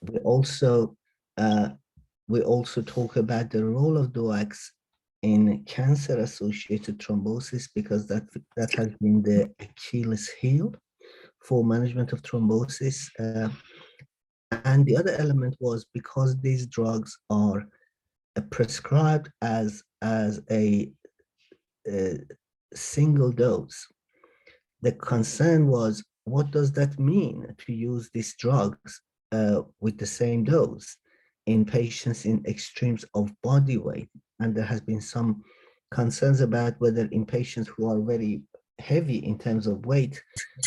We also uh, talk about the role of DOACs in cancer-associated thrombosis, because that has been the Achilles heel for management of thrombosis. And the other element was because these drugs are prescribed as a single dose, the concern was, what does that mean to use these drugs with the same dose in patients in extremes of body weight? And there has been some concerns about whether in patients who are very heavy in terms of weight,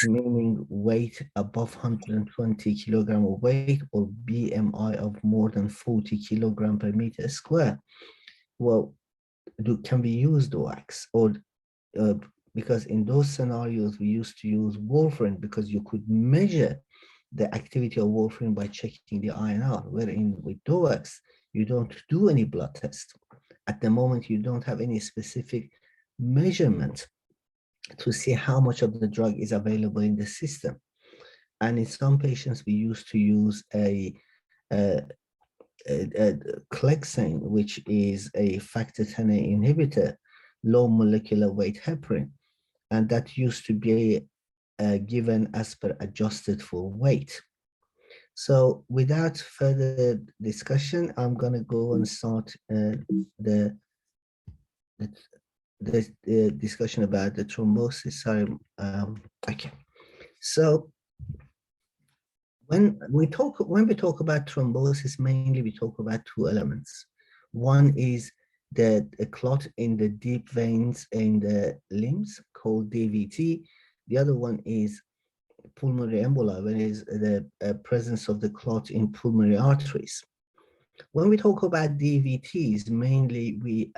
meaning weight above 120 kilogram of weight or BMI of more than 40 kilogram per meter square, well, can we use DOACs? Or because in those scenarios, we used to use warfarin because you could measure the activity of warfarin by checking the INR, wherein with DOACs, you don't do any blood test. At the moment, you don't have any specific measurement to see how much of the drug is available in the system. And in some patients, we used to use a clexane, which is a factor Xa inhibitor, low molecular weight heparin, and that used to be given as per adjusted for weight. So without further discussion, I'm going to go and start the discussion about the thrombosis. Sorry, okay. So when we talk about thrombosis, mainly we talk about two elements. One is the clot in the deep veins in the limbs called DVT. The other one is pulmonary emboli, when is the presence of the clot in pulmonary arteries. When we talk about DVTs, mainly we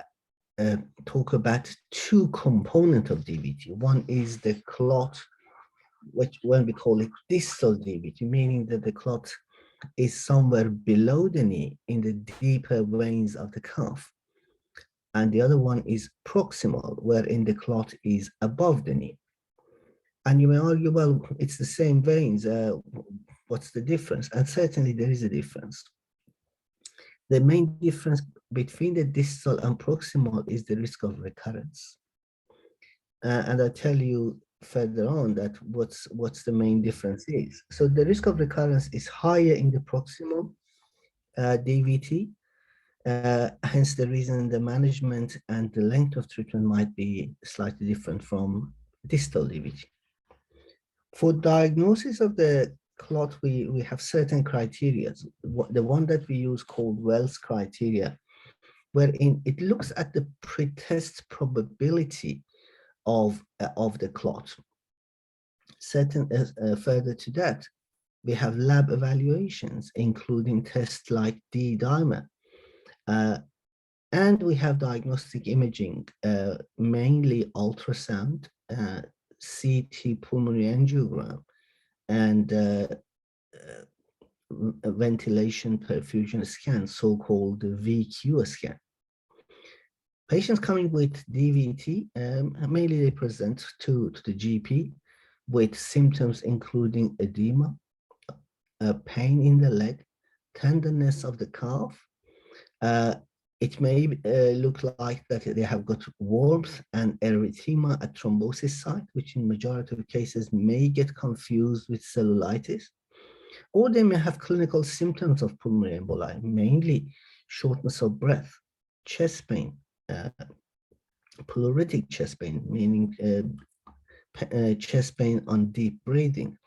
talk about two components of DVT. One is the clot, which when we call it distal DVT, meaning that the clot is somewhere below the knee in the deeper veins of the calf. And the other one is proximal, wherein the clot is above the knee. And you may argue, well, it's the same veins. What's the difference? And certainly there is a difference. The main difference between the distal and proximal is the risk of recurrence. And I'll tell you further on that what's the main difference is. So the risk of recurrence is higher in the proximal DVT. Hence the reason the management and the length of treatment might be slightly different from distal DVT. For diagnosis of the clot, we have certain criteria. The one that we use called Wells criteria, wherein it looks at the pretest probability of the clot. Further to that, we have lab evaluations, including tests like D-dimer. And we have diagnostic imaging, mainly ultrasound, CT pulmonary angiogram, and ventilation perfusion scan, so-called VQ scan. Patients coming with DVT, mainly they present to the GP with symptoms including edema, pain in the leg, tenderness of the calf. It may look like that they have got warmth and erythema at thrombosis site, which in majority of cases may get confused with cellulitis. Or they may have clinical symptoms of pulmonary emboli, mainly shortness of breath, chest pain, pleuritic chest pain, meaning chest pain on deep breathing.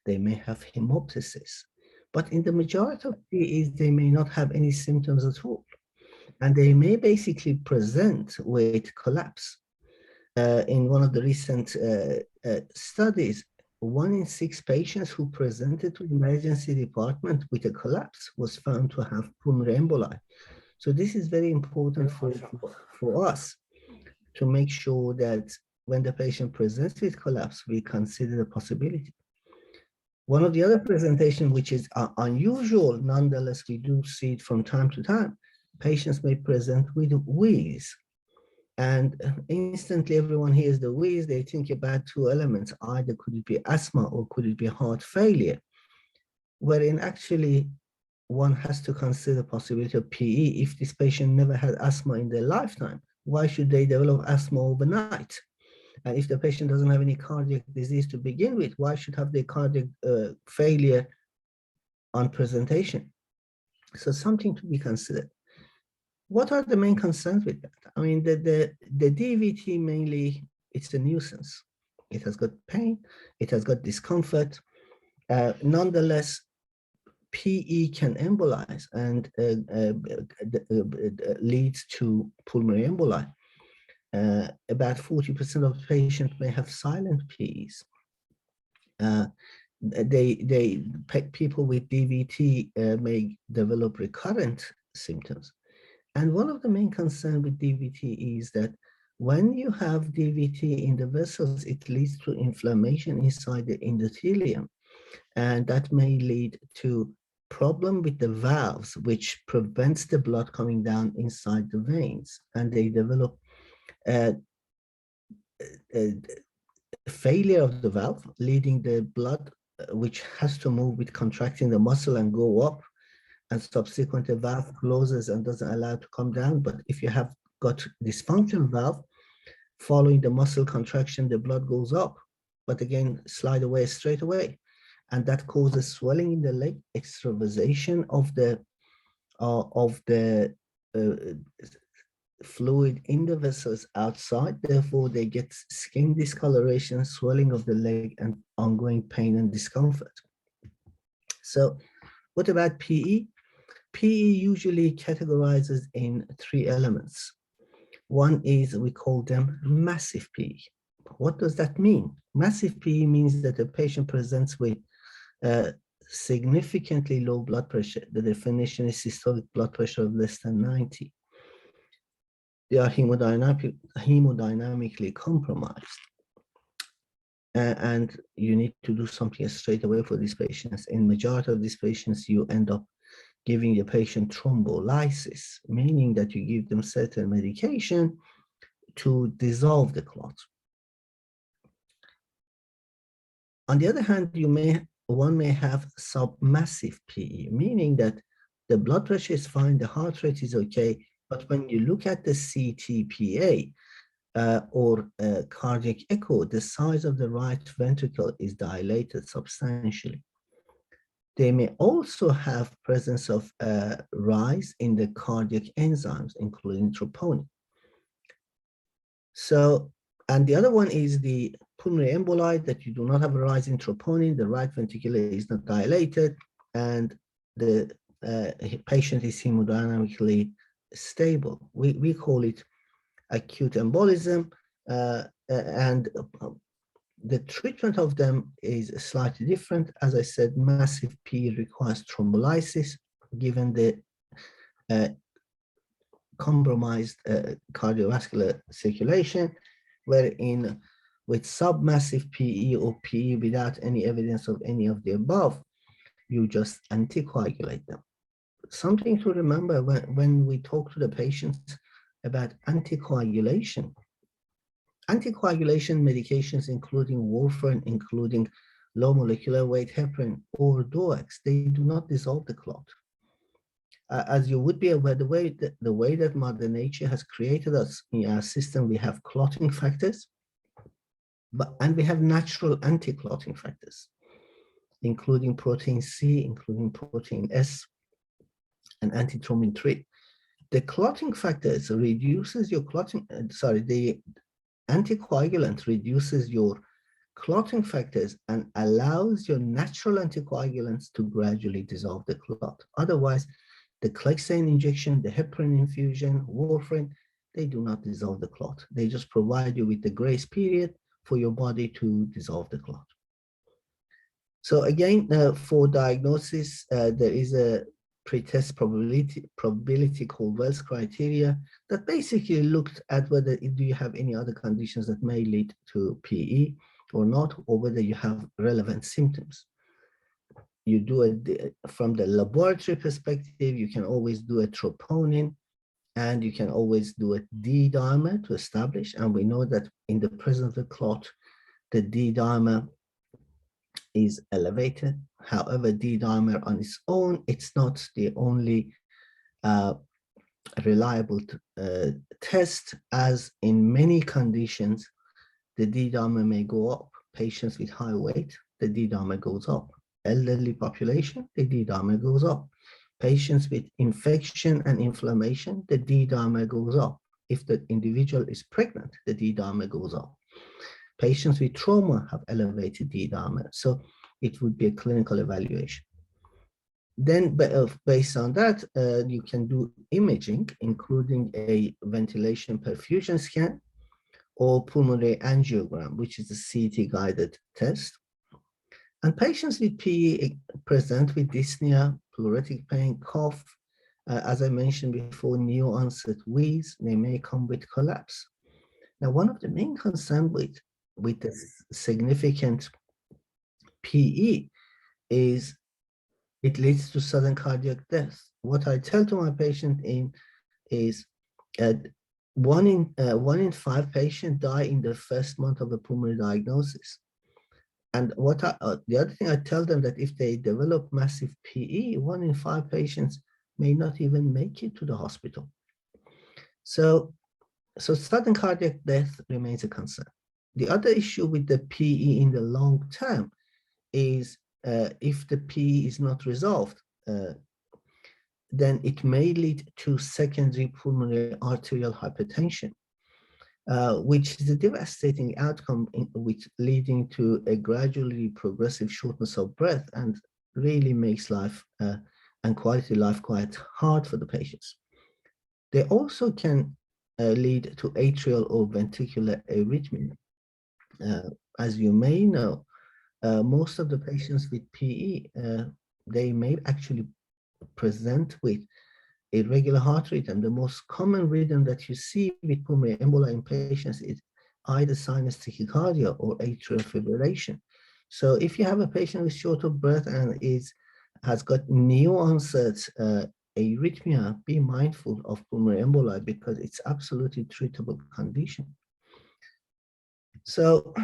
They may have hemoptysis. But in the majority of cases, they may not have any symptoms at all. And they may basically present with collapse. In one of the recent studies, 1 in 6 patients who presented to the emergency department with a collapse was found to have pulmonary emboli. So this is very important for us to make sure that when the patient presents with collapse, we consider the possibility. One of the other presentations, which is unusual, nonetheless, we do see it from time to time. Patients may present with wheeze, and instantly everyone hears the wheeze, they think about two elements, either could it be asthma or could it be heart failure, wherein actually one has to consider the possibility of PE. If this patient never had asthma in their lifetime, why should they develop asthma overnight? And if the patient doesn't have any cardiac disease to begin with, why should have the cardiac failure on presentation? So something to be considered. What are the main concerns with that? I mean, the DVT mainly, it's a nuisance. It has got pain, it has got discomfort. Nonetheless, PE can embolize and leads to pulmonary emboli. About 40% of patients may have silent PEs. People with DVT may develop recurrent symptoms. And one of the main concerns with DVT is that when you have DVT in the vessels, it leads to inflammation inside the endothelium. And that may lead to problem with the valves, which prevents the blood coming down inside the veins. And they develop a failure of the valve, leading the blood, which has to move with contracting the muscle and go up, and subsequently the valve closes and doesn't allow it to come down. But if you have got dysfunctional valve, following the muscle contraction, the blood goes up, but again, slide away straight away. And that causes swelling in the leg, extravasation of the fluid in the vessels outside. Therefore, they get skin discoloration, swelling of the leg, and ongoing pain and discomfort. So what about PE? PE usually categorizes in 3 elements. One is, we call them massive PE. What does that mean? Massive PE means that a patient presents with significantly low blood pressure. The definition is systolic blood pressure of less than 90. They are hemodynamically compromised. And you need to do something straight away for these patients. In majority of these patients, you end up giving the patient thrombolysis, meaning that you give them certain medication to dissolve the clot. On the other hand, one may have submassive PE, meaning that the blood pressure is fine, the heart rate is okay, but when you look at the CTPA or cardiac echo, the size of the right ventricle is dilated substantially. They may also have presence of rise in the cardiac enzymes, including troponin. So, and the other one is the pulmonary emboli, that you do not have a rise in troponin, the right ventricle is not dilated, and the patient is hemodynamically stable. We call it acute embolism, and the treatment of them is slightly different. As I said, massive PE requires thrombolysis, given the compromised cardiovascular circulation, wherein with submassive PE or PE without any evidence of any of the above, you just anticoagulate them. Something to remember when we talk to the patients about anticoagulation. Anticoagulation medications, including warfarin, including low molecular weight heparin or DOACs, they do not dissolve the clot. As you would be aware, the way that Mother Nature has created us in our system, we have clotting factors, and we have natural anti-clotting factors, including protein C, including protein S, and antithrombin 3. The clotting factors reduces your clotting, the anticoagulant reduces your clotting factors and allows your natural anticoagulants to gradually dissolve the clot. Otherwise, the clexane injection, the heparin infusion, warfarin, they do not dissolve the clot. They just provide you with the grace period for your body to dissolve the clot. So again, for diagnosis, there is a pretest probability called Wells criteria that basically looked at whether do you have any other conditions that may lead to PE or not, or whether you have relevant symptoms. You do it from the laboratory perspective, you can always do a troponin, and you can always do a D dimer to establish. And we know that in the presence of the clot, the D dimer is elevated. However, D-dimer on its own, it's not the only reliable test, as in many conditions, the D-dimer may go up. Patients with high weight, the D-dimer goes up. Elderly population, the D-dimer goes up. Patients with infection and inflammation, the D-dimer goes up. If the individual is pregnant, the D-dimer goes up. Patients with trauma have elevated D-dimer, so it would be a clinical evaluation. Then, based on that, you can do imaging, including a ventilation perfusion scan or pulmonary angiogram, which is a CT-guided test. And patients with PE present with dyspnea, pleuritic pain, cough, as I mentioned before, new onset wheeze. They may come with collapse. Now, one of the main concerns with the significant PE is it leads to sudden cardiac death. What I tell to my patient is one in 5 patients die in the first month of a pulmonary diagnosis. And the other thing I tell them, that if they develop massive PE, 1 in 5 patients may not even make it to the hospital. So sudden cardiac death remains a concern. The other issue with the PE in the long term is if the PE is not resolved, then it may lead to secondary pulmonary arterial hypertension, which is a devastating outcome, leading to a gradually progressive shortness of breath, and really makes life and quality of life quite hard for the patients. They also can lead to atrial or ventricular arrhythmia. As you may know, most of the patients with PE, they may actually present with irregular heart rhythm. The most common rhythm that you see with pulmonary emboli in patients is either sinus tachycardia or atrial fibrillation. So if you have a patient with short of breath and has got new onset arrhythmia, be mindful of pulmonary emboli, because it's absolutely treatable condition. So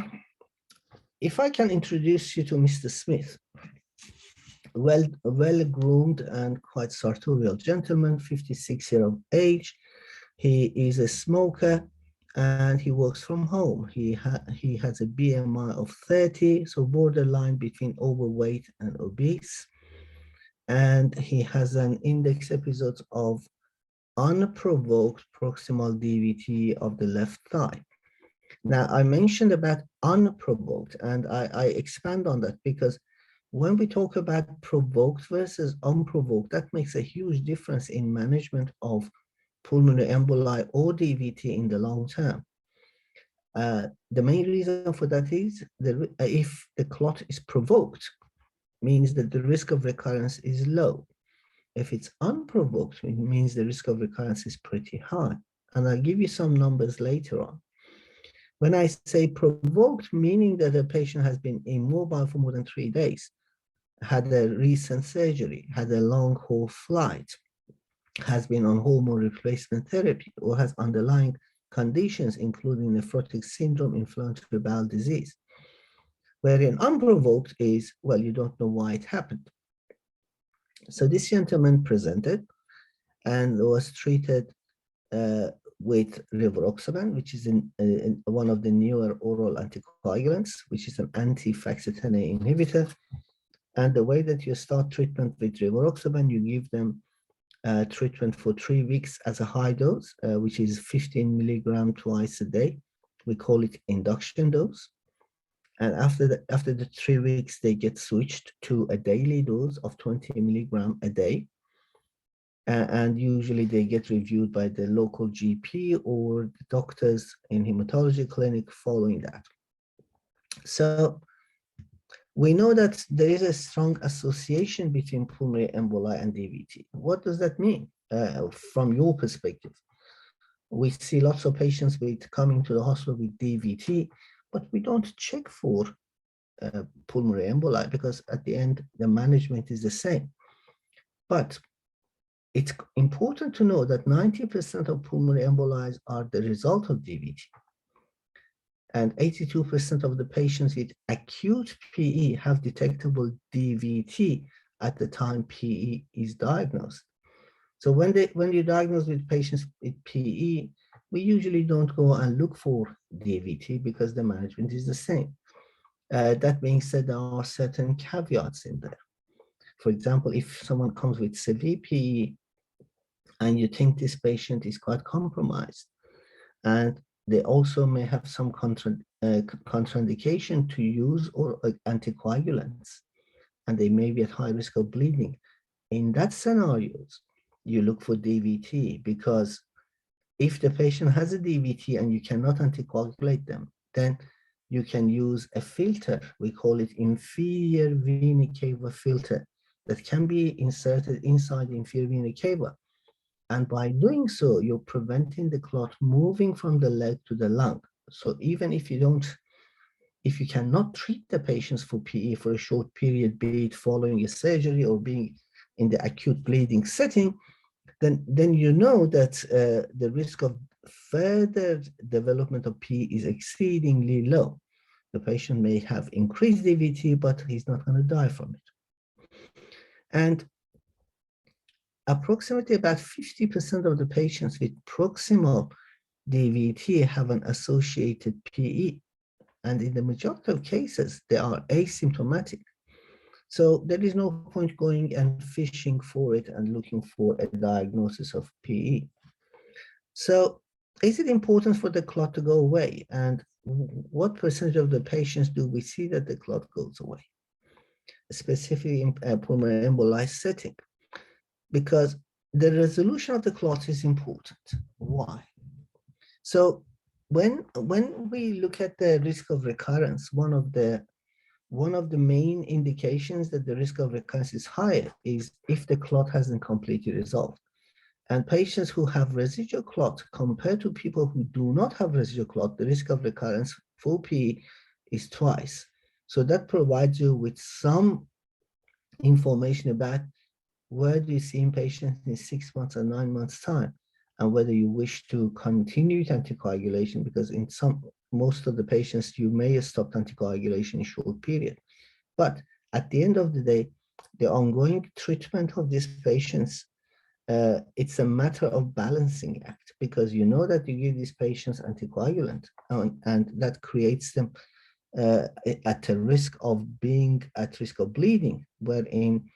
if I can introduce you to Mr. Smith, well-groomed and quite sartorial gentleman, 56 years of age. He is a smoker and he works from home. He has a BMI of 30, so borderline between overweight and obese. And he has an index episode of unprovoked proximal DVT of the left thigh. Now, I mentioned about unprovoked, and I expand on that because when we talk about provoked versus unprovoked, that makes a huge difference in management of pulmonary emboli or DVT in the long term. The main reason for that is if the clot is provoked, means that the risk of recurrence is low. If it's unprovoked, it means the risk of recurrence is pretty high. And I'll give you some numbers later on. When I say provoked, meaning that a patient has been immobile for more than 3 days, had a recent surgery, had a long-haul flight, has been on hormone replacement therapy, or has underlying conditions, including nephrotic syndrome, inflammatory bowel disease. Wherein unprovoked is, well, you don't know why it happened. So this gentleman presented and was treated with rivaroxaban, which is one of the newer oral anticoagulants, which is an anti-factor Xa inhibitor. And the way that you start treatment with rivaroxaban, you give them treatment for 3 weeks as a high dose, which is 15 milligram twice a day. We call it induction dose. And after the 3 weeks, they get switched to a daily dose of 20 milligram a day. And usually they get reviewed by the local GP or the doctors in hematology clinic following that. So we know that there is a strong association between pulmonary emboli and DVT. What does that mean from your perspective? We see lots of patients coming to the hospital with DVT, but we don't check for pulmonary emboli because at the end, the management is the same. But it's important to know that 90% of pulmonary emboli are the result of DVT. And 82% of the patients with acute PE have detectable DVT at the time PE is diagnosed. So when you diagnose with patients with PE, we usually don't go and look for DVT because the management is the same. That being said, there are certain caveats in there. For example, if someone comes with severe PE and you think this patient is quite compromised, and they also may have some contraindication to use or anticoagulants, and they may be at high risk of bleeding. In that scenarios, you look for DVT, because if the patient has a DVT and you cannot anticoagulate them, then you can use a filter. We call it inferior vena cava filter that can be inserted inside the inferior vena cava. And by doing so, you're preventing the clot moving from the leg to the lung. So even if you cannot treat the patients for PE for a short period, be it following a surgery or being in the acute bleeding setting, then you know that the risk of further development of PE is exceedingly low. The patient may have increased DVT, but he's not going to die from it. And approximately about 50% of the patients with proximal DVT have an associated PE. And in the majority of cases, they are asymptomatic. So there is no point going and fishing for it and looking for a diagnosis of PE. So is it important for the clot to go away? And what percentage of the patients do we see that the clot goes away, specifically in a pulmonary embolized setting? Because the resolution of the clot is important. Why? So when we look at the risk of recurrence, one of the main indications that the risk of recurrence is higher is if the clot hasn't completely resolved. And patients who have residual clot compared to people who do not have residual clot, the risk of recurrence for PE is twice. So that provides you with some information about where do you see in patients in 6 months or 9 months time, and whether you wish to continue anticoagulation, because in most of the patients you may have stopped anticoagulation in a short period. But at the end of the day, the ongoing treatment of these patients, it's a matter of balancing act, because you know that you give these patients anticoagulant, and that creates them at a risk of being at risk of bleeding, wherein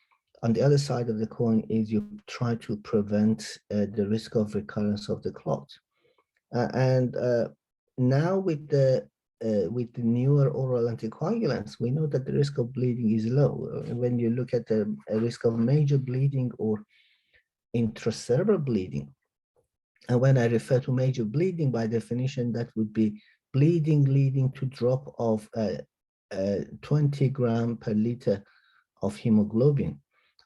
on the other side of the coin is you try to prevent the risk of recurrence of the clot. Now with the newer oral anticoagulants, we know that the risk of bleeding is low. When you look at the risk of major bleeding or intracerebral bleeding, and when I refer to major bleeding, by definition, that would be bleeding leading to drop of 20 grams per liter of hemoglobin,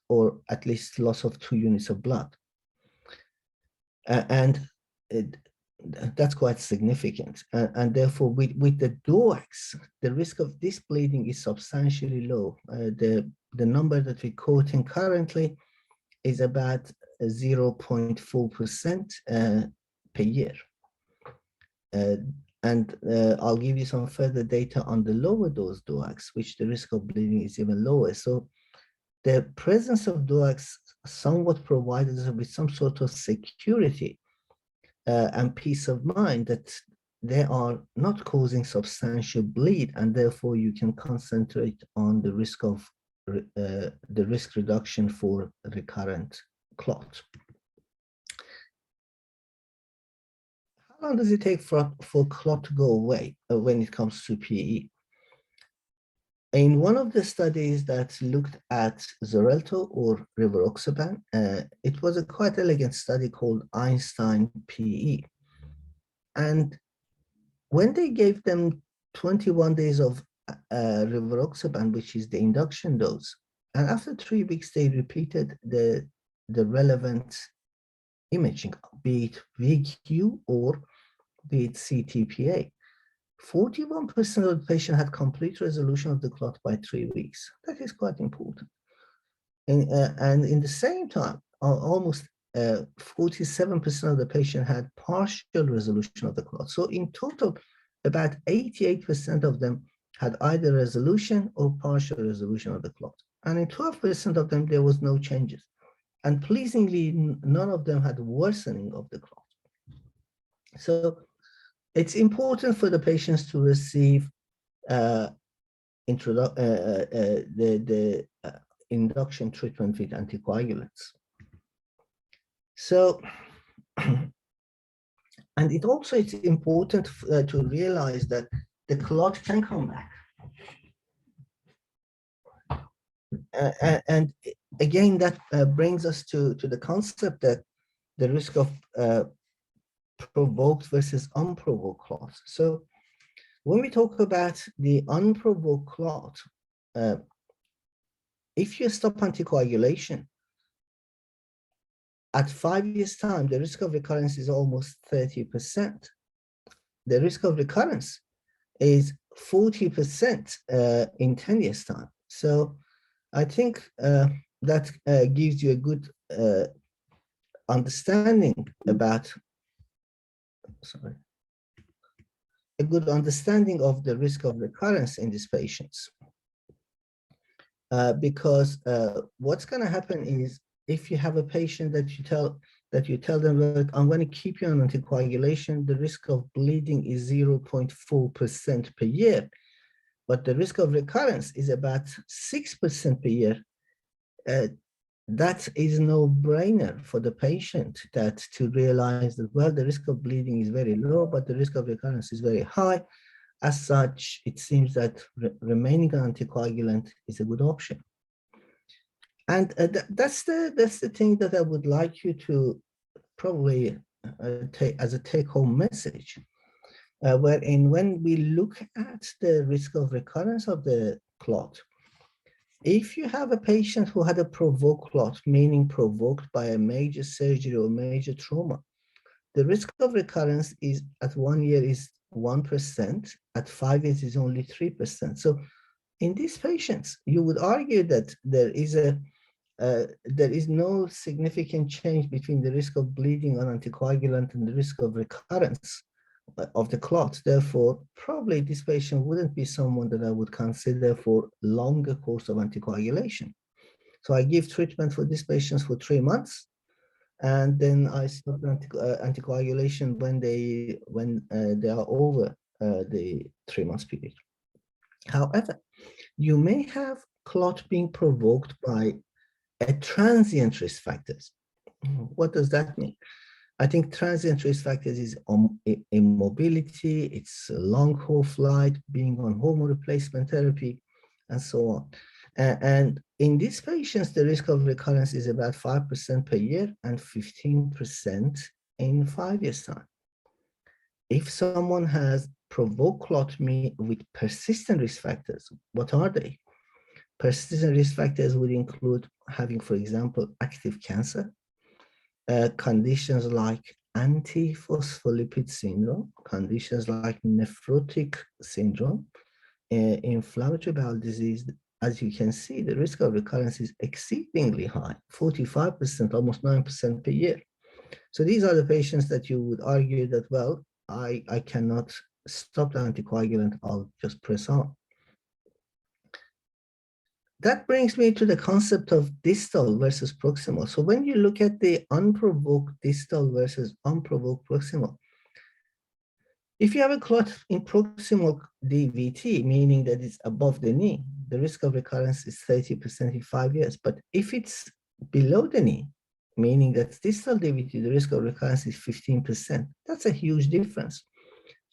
or at least loss of 2 units of blood. That's quite significant. And therefore, with the DOACs, the risk of this bleeding is substantially low. The number that we're quoting currently is about 0.4% per year. I'll give you some further data on the lower dose DOACs, which the risk of bleeding is even lower. So the presence of DOACs somewhat provides us with some sort of security and peace of mind that they are not causing substantial bleed, and therefore you can concentrate on the risk of the risk reduction for recurrent clot. How long does it take for clot to go away when it comes to PE? In one of the studies that looked at Xarelto or rivaroxaban, it was a quite elegant study called Einstein PE. And when they gave them 21 days of rivaroxaban, which is the induction dose, and after 3 weeks, they repeated the relevant imaging, be it VQ or be it CTPA. 41% of the patient had complete resolution of the clot by 3 weeks. That is quite important. And in the same time, almost 47% of the patient had partial resolution of the clot. So in total, about 88% of them had either resolution or partial resolution of the clot. And in 12% of them, there was no changes. And pleasingly, none of them had worsening of the clot. So it's important for the patients to receive induction treatment with anticoagulants. So, and it also is important to realize that the clot can come back. And again, that brings us to the concept that the risk of provoked versus unprovoked clots. So when we talk about the unprovoked clot, if you stop anticoagulation, at 5 years' time, the risk of recurrence is almost 30%. The risk of recurrence is 40% in 10 years' time. So I think that gives you a good understanding about, a good understanding of the risk of recurrence in these patients. Because what's going to happen is, if you have a patient that you tell them, look, I'm going to keep you on anticoagulation, the risk of bleeding is 0.4% per year, but the risk of recurrence is about 6% per year. That is no brainer for the patient, that to realize that, well, the risk of bleeding is very low, but the risk of recurrence is very high. As such, it seems that remaining on anticoagulant is a good option. And that's the thing that I would like you to probably take as a take-home message, wherein when we look at the risk of recurrence of the clot, if you have a patient who had a provoked clot, meaning provoked by a major surgery or major trauma, the risk of recurrence is at 1 year is 1%, at 5 years is only 3%. So in these patients, you would argue that there is no significant change between the risk of bleeding on anticoagulant and the risk of recurrence of the clot. Therefore, probably this patient wouldn't be someone that I would consider for longer course of anticoagulation. So I give treatment for these patients for 3 months, and then I stop anticoagulation when they are over the 3 months period. However, you may have clot being provoked by a transient risk factors. What does that mean? I think transient risk factors is immobility, it's a long haul flight, being on hormone replacement therapy, and so on. And in these patients, the risk of recurrence is about 5% per year and 15% in 5 years' time. If someone has provoked clot with persistent risk factors, what are they? Persistent risk factors would include having, for example, active cancer, conditions like antiphospholipid syndrome, conditions like nephrotic syndrome, inflammatory bowel disease. As you can see, the risk of recurrence is exceedingly high, 45%, almost 9% per year. So these are the patients that you would argue that, well, I cannot stop the anticoagulant, I'll just press on. That brings me to the concept of distal versus proximal. So when you look at the unprovoked distal versus unprovoked proximal, if you have a clot in proximal DVT, meaning that it's above the knee, the risk of recurrence is 30% in 5 years. But if it's below the knee, meaning that distal DVT, the risk of recurrence is 15%. That's a huge difference.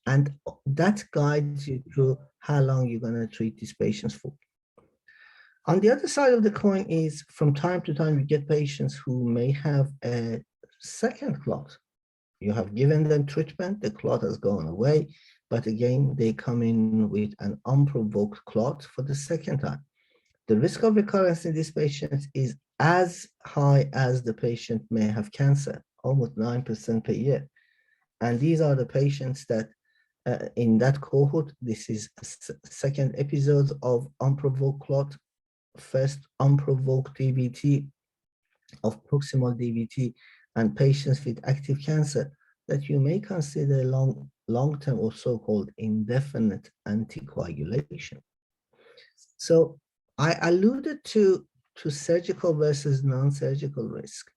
And that guides you through how long you're going to treat these patients for. On the other side of the coin is, from time to time, you get patients who may have a second clot. You have given them treatment, the clot has gone away, but again, they come in with an unprovoked clot for the second time. The risk of recurrence in these patients is as high as the patient may have cancer, almost 9% per year. And these are the patients that in that cohort, this is second episode of unprovoked clot, first unprovoked DVT of proximal DVT, and patients with active cancer that you may consider long-term or so-called indefinite anticoagulation. So I alluded to surgical versus non-surgical risk,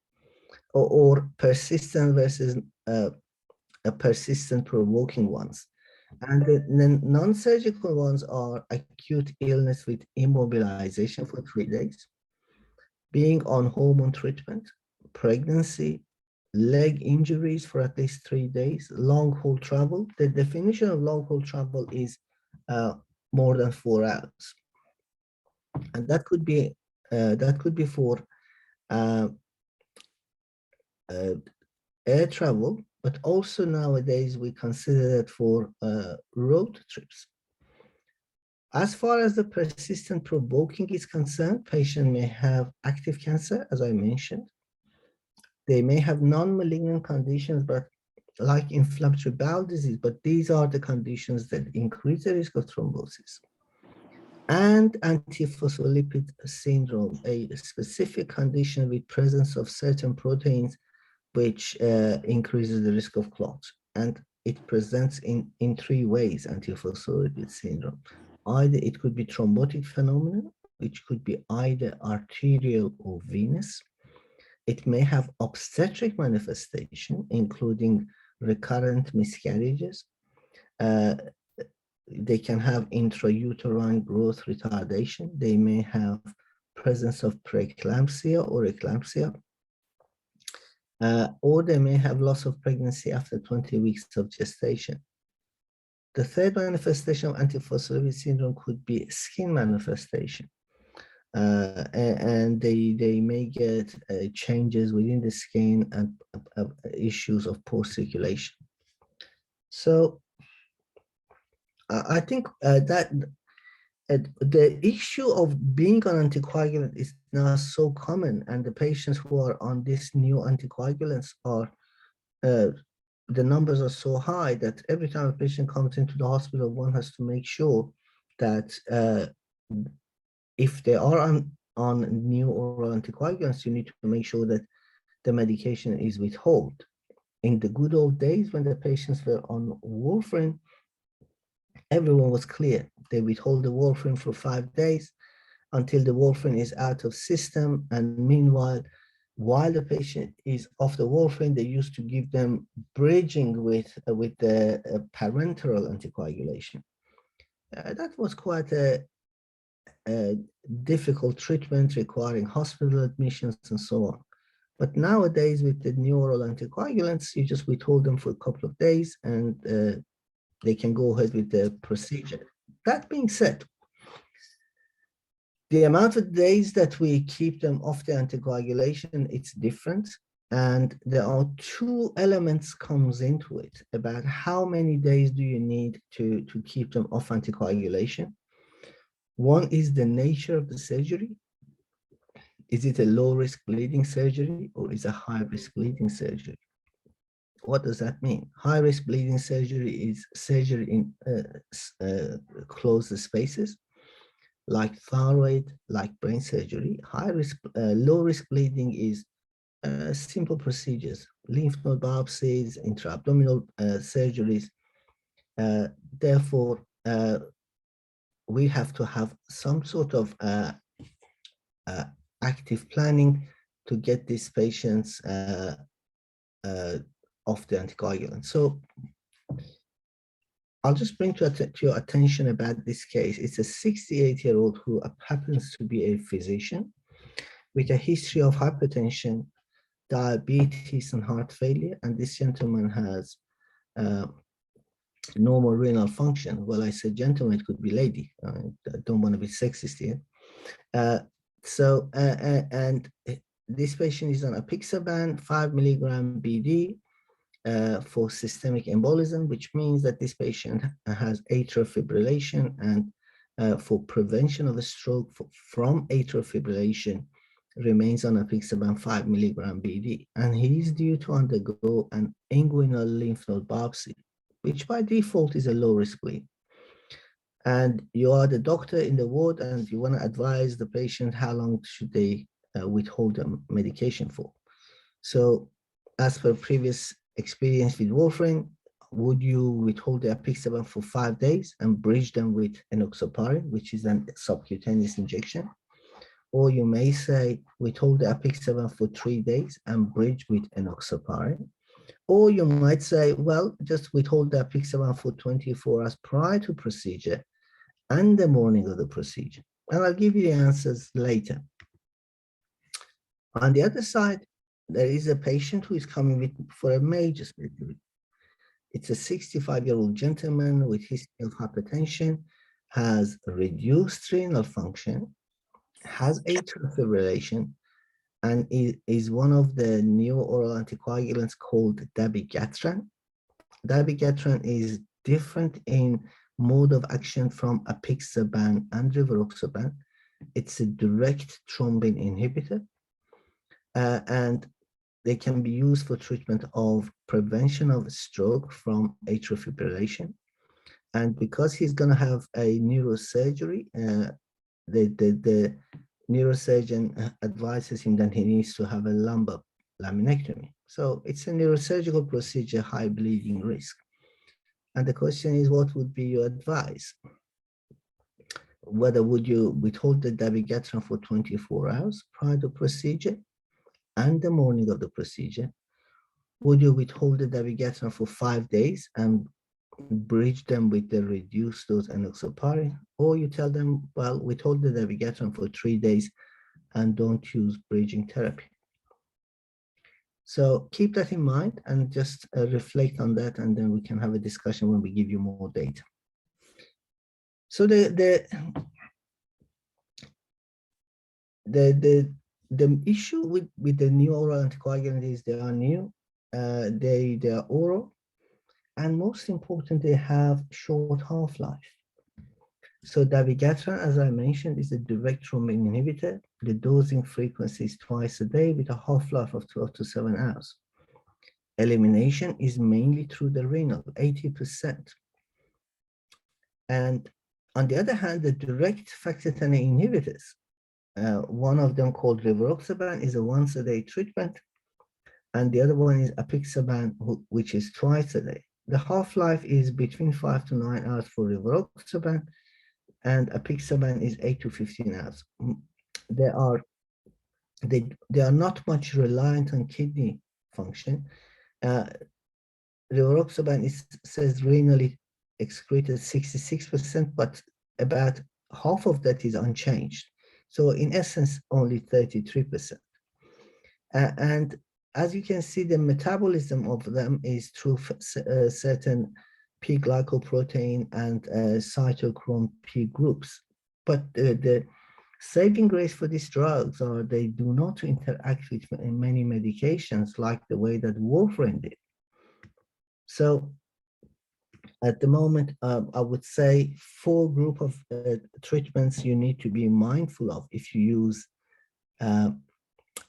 or persistent versus a persistent provoking ones. And the non-surgical ones are acute illness with immobilization for 3 days, being on hormone treatment, pregnancy, leg injuries for at least 3 days, long-haul travel. The definition of long-haul travel is more than 4 hours. And that could be for uh, air travel, but also nowadays we consider it for road trips. As far as the persistent provoking is concerned, patient may have active cancer, as I mentioned. They may have non-malignant conditions, but like inflammatory bowel disease, but these are the conditions that increase the risk of thrombosis. And antiphospholipid syndrome, a specific condition with presence of certain proteins which increases the risk of clots. And it presents in 3 ways, antiphospholipid syndrome. Either it could be thrombotic phenomenon, which could be either arterial or venous. It may have obstetric manifestation, including recurrent miscarriages. They can have intrauterine growth retardation. They may have presence of preeclampsia or eclampsia. Or they may have loss of pregnancy after 20 weeks of gestation. The third manifestation of antiphospholipid syndrome could be skin manifestation. And they may get changes within the skin and issues of poor circulation. So I think that the issue of being on anticoagulant is now so common, and the patients who are on these new anticoagulants are, the numbers are so high that every time a patient comes into the hospital, one has to make sure that if they are on new oral anticoagulants, you need to make sure that the medication is withheld. In the good old days when the patients were on warfarin, everyone was clear. They withhold the warfarin for 5 days until the warfarin is out of system. And meanwhile, while the patient is off the warfarin, they used to give them bridging with the parenteral anticoagulation. That was quite a difficult treatment requiring hospital admissions and so on. But nowadays, with the new oral anticoagulants, you just withhold them for a couple of days and they can go ahead with the procedure. That being said, the amount of days that we keep them off the anticoagulation, it's different. And there are 2 elements comes into it about how many days do you need to keep them off anticoagulation. One is the nature of the surgery. Is it a low-risk bleeding surgery or is it a high-risk bleeding surgery? What does that mean? High-risk bleeding surgery is surgery in closed spaces, like thyroid, like brain surgery. Low-risk bleeding is simple procedures, lymph node biopsies, intra-abdominal surgeries. Therefore, we have to have some sort of active planning to get these patients off the anticoagulant. So I'll just bring to your attention about this case. It's a 68-year-old who happens to be a physician with a history of hypertension, diabetes, and heart failure. And this gentleman has normal renal function. Well, I said gentleman, it could be lady. I don't want to be sexist here. And this patient is on apixaban, 5 milligram BD for systemic embolism, which means that this patient has atrial fibrillation, and for prevention of a stroke from atrial fibrillation, remains on apixaban 5 milligram BD. And he is due to undergo an inguinal lymph node biopsy, which by default is a low-risk bleed. And you are the doctor in the ward and you want to advise the patient how long should they withhold the medication for. So as per previous experience with warfarin, would you withhold the apixaban for 5 days and bridge them with enoxaparin, which is a subcutaneous injection? Or you may say, withhold the apixaban for 3 days and bridge with enoxaparin. Or you might say, well, just withhold the apixaban for 24 hours prior to procedure and the morning of the procedure. And I'll give you the answers later. On the other side, there is a patient who is coming with for a major surgery. It's a 65-year-old gentleman with history of hypertension, has reduced renal function, has atrial fibrillation, and is one of the new oral anticoagulants called dabigatran. Dabigatran is different in mode of action from apixaban and rivaroxaban. It's a direct thrombin inhibitor, and they can be used for treatment of prevention of stroke from atrial fibrillation. And because he's going to have a neurosurgery, the neurosurgeon advises him that he needs to have a lumbar laminectomy. So it's a neurosurgical procedure, high bleeding risk. And the question is, what would be your advice? Whether would you withhold the dabigatran for 24 hours prior to procedure and the morning of the procedure? Would you withhold the dabigatran for 5 days and bridge them with the reduced dose enoxaparin? Or you tell them, well, withhold the dabigatran for 3 days and don't use bridging therapy. So keep that in mind and just reflect on that, and then we can have a discussion when we give you more data. So the issue with the new oral anticoagulants is they are new, they are oral, and most important, they have short half-life. So dabigatran, as I mentioned, is a direct thrombin inhibitor. The dosing frequency is twice a day with a half-life of 12 to 7 hours. Elimination is mainly through the renal, 80%. And on the other hand, the direct factor Xa inhibitors, one of them called rivaroxaban is a once-a-day treatment, and the other one is apixaban, which is twice a day. The half-life is between 5 to 9 hours for rivaroxaban, and apixaban is 8 to 15 hours. They are not much reliant on kidney function. Rivaroxaban says renally excreted 66%, but about half of that is unchanged. So in essence, only 33%. And as you can see, the metabolism of them is through certain P-glycoprotein and cytochrome P groups. But the saving grace for these drugs are they do not interact with many medications like the way that warfarin did. So at the moment, I would say 4 groups of treatments you need to be mindful of if you use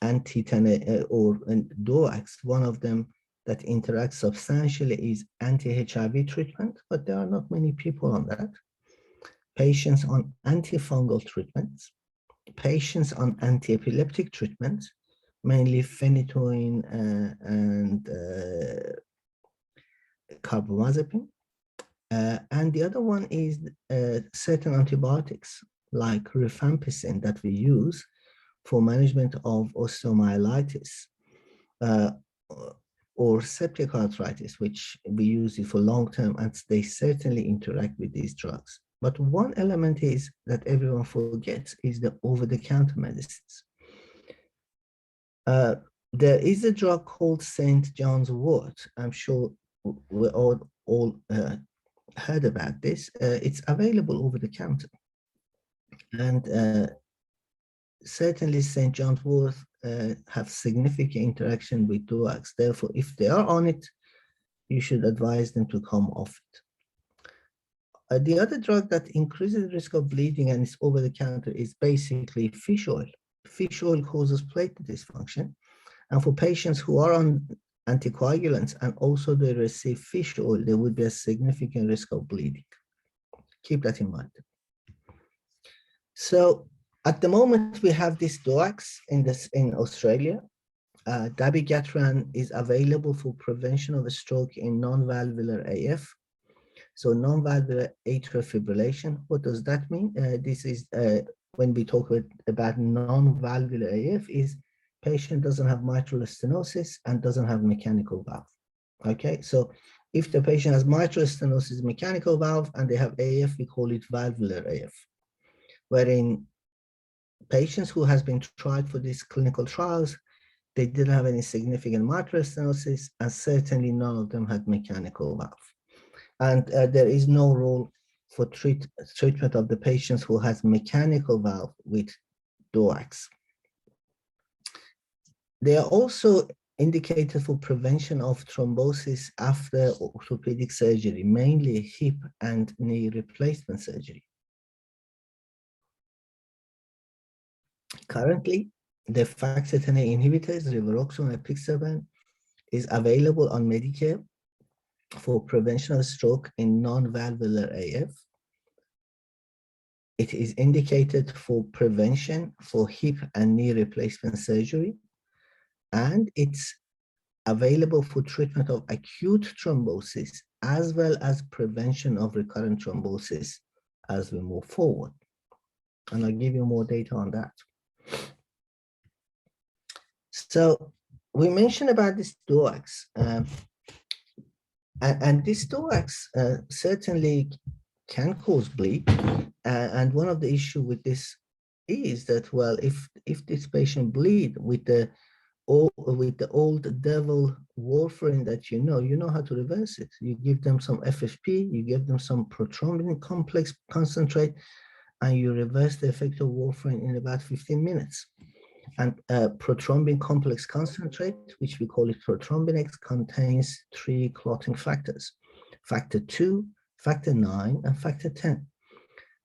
anti-TNA or DOACs. One of them that interacts substantially is anti-HIV treatment, but there are not many people on that. Patients on antifungal treatments, patients on anti-epileptic treatments, mainly phenytoin and carbamazepine. And the other one is certain antibiotics like rifampicin that we use for management of osteomyelitis or septic arthritis, which we use it for long term, and they certainly interact with these drugs. But one element is that everyone forgets is the over-the-counter medicines. There is a drug called St. John's wort. I'm sure we all heard about this. It's available over the counter. And certainly St. John's wort have significant interaction with DOACs. Therefore, if they are on it, you should advise them to come off it. The other drug that increases the risk of bleeding and is over the counter is basically fish oil. Fish oil causes platelet dysfunction. And for patients who are on anticoagulants and also they receive fish oil, there would be a significant risk of bleeding. Keep that in mind. So at the moment, we have these DOACs in Australia, Dabigatran is available for prevention of a stroke in non-valvular AF. So non-valvular atrial fibrillation, what does that mean? This is when we talk about non-valvular AF, is patient doesn't have mitral stenosis and doesn't have mechanical valve. Okay, so if the patient has mitral stenosis, mechanical valve, and they have AF, we call it valvular AF. Wherein patients who has been tried for these clinical trials, they didn't have any significant mitral stenosis, and certainly none of them had mechanical valve. And there is no role for treatment of the patients who has mechanical valve with DOACs. They are also indicated for prevention of thrombosis after orthopedic surgery, mainly hip and knee replacement surgery. Currently, the factor Xa inhibitors, rivaroxaban and apixaban, is available on Medicare for prevention of stroke in non-valvular AF. It is indicated for prevention for hip and knee replacement surgery, and it's available for treatment of acute thrombosis as well as prevention of recurrent thrombosis as we move forward. And I'll give you more data on that. So we mentioned about this DOACs, and this DOACs certainly can cause bleed. And one of the issue with this is that, well, if this patient bleed with the old devil warfarin that you know how to reverse it. You give them some FFP, you give them some prothrombin complex concentrate, and you reverse the effect of warfarin in about 15 minutes. And prothrombin complex concentrate, which we call it prothrombin X, contains 3 clotting factors: factor 2, factor 9, and factor 10.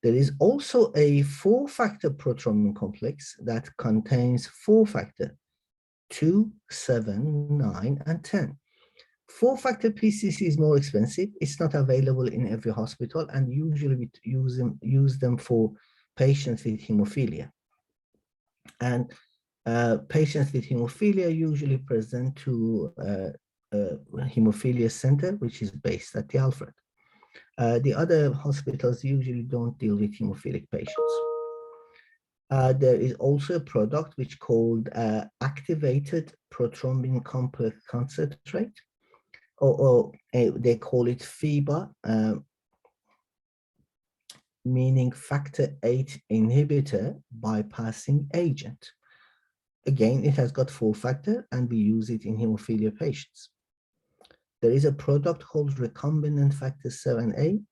There is also a 4-factor prothrombin complex that contains 4 factor: 2, 7, 9, and 10. 4-factor PCC is more expensive. It's not available in every hospital, and usually we use them for patients with hemophilia. And patients with hemophilia usually present to hemophilia center, which is based at the Alfred. The other hospitals usually don't deal with hemophilic patients. There is also a product which called activated prothrombin complex concentrate, or they call it FIBA, meaning factor 8 inhibitor bypassing agent. Again, it has got 4-factor, and we use it in hemophilia patients. There is a product called recombinant factor 7A,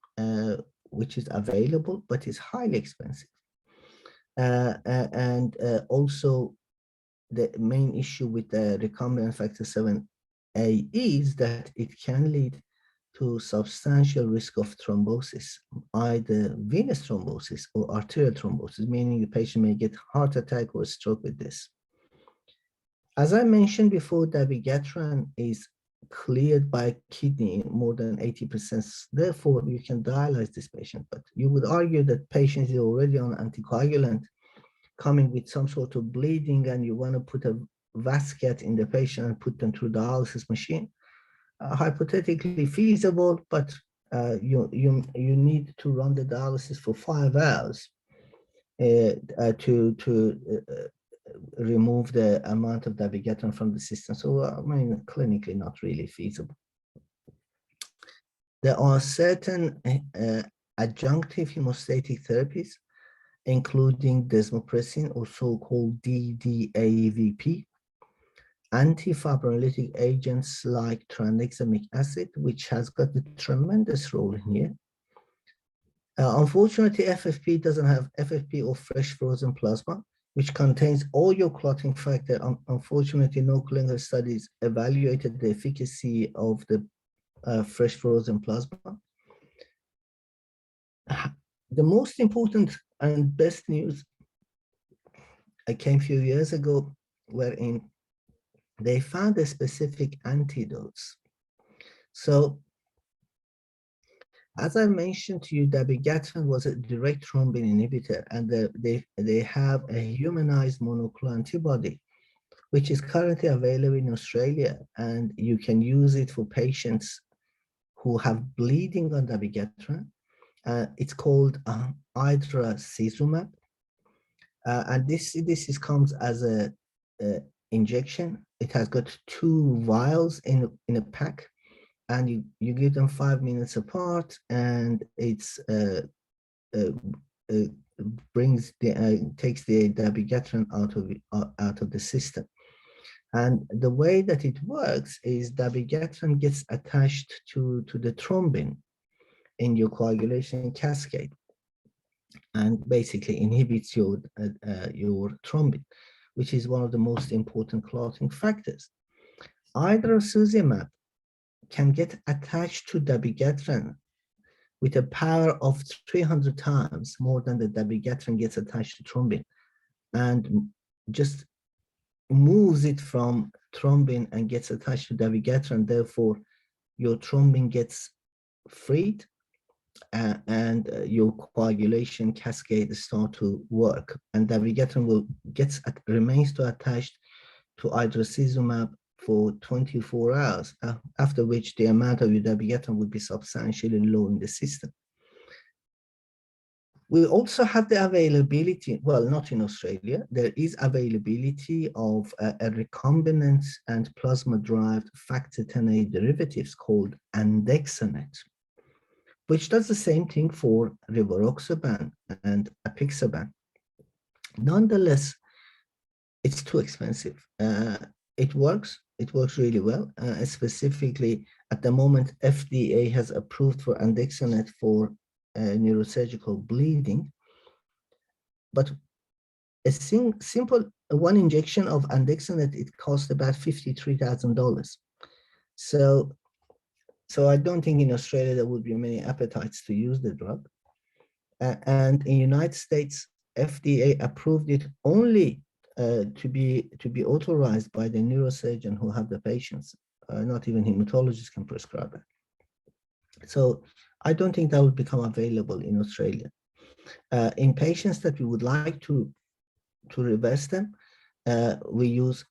which is available, but is highly expensive. Also, the main issue with the recombinant factor 7A is that it can lead to substantial risk of thrombosis, either venous thrombosis or arterial thrombosis, meaning the patient may get heart attack or stroke with this. As I mentioned before, dabigatran is cleared by kidney more than 80%. Therefore, you can dialyze this patient. But you would argue that patient is already on anticoagulant, coming with some sort of bleeding, and you want to put a vascular in the patient and put them through dialysis machine. Hypothetically feasible, but you need to run the dialysis for 5 hours to remove the amount of dabigatran from the system. So, I mean, clinically not really feasible. There are certain adjunctive hemostatic therapies, including desmopressin, or so-called DDAVP, antifibrinolytic agents like tranexamic acid, which has got a tremendous role in here. Unfortunately, FFP doesn't have FFP or fresh frozen plasma, which contains all your clotting factor. Unfortunately, no clinical studies evaluated the efficacy of the fresh frozen plasma. The most important and best news came a few years ago, wherein they found a specific antidotes. So, as I mentioned to you, dabigatran was a direct thrombin inhibitor, and they have a humanized monoclonal antibody which is currently available in Australia, and you can use it for patients who have bleeding on dabigatran. It's called idursulfase, and this comes as a injection. It has got 2 vials in a pack, and you give them 5 minutes apart, and it's takes the dabigatran out of the system. And the way that it works is dabigatran gets attached to the thrombin in your coagulation cascade, and basically inhibits your thrombin, which is one of the most important clotting factors. Idursulfase can get attached to dabigatran with a power of 300 times more than the dabigatran gets attached to thrombin, and just moves it from thrombin and gets attached to dabigatran. Therefore, your thrombin gets freed, and your coagulation cascade start to work, and dabigatran remains attached to idursulfase for 24 hours, after which the amount of your dabigatran would be substantially low in the system. We also have the availability, well, not in Australia, there is availability of a recombinant and plasma-derived factor Xa derivatives called andexanet, which does the same thing for rivaroxaban and apixaban. Nonetheless, it's too expensive. It works really well. Specifically, at the moment, FDA has approved for andexanet for neurosurgical bleeding, but a simple one injection of andexanet, it costs about $53,000. So I don't think in Australia there would be many appetites to use the drug. And in the United States, FDA approved it only to be authorized by the neurosurgeon who have the patients. Not even hematologists can prescribe it. So I don't think that would become available in Australia. In patients that we would like to reverse them, we use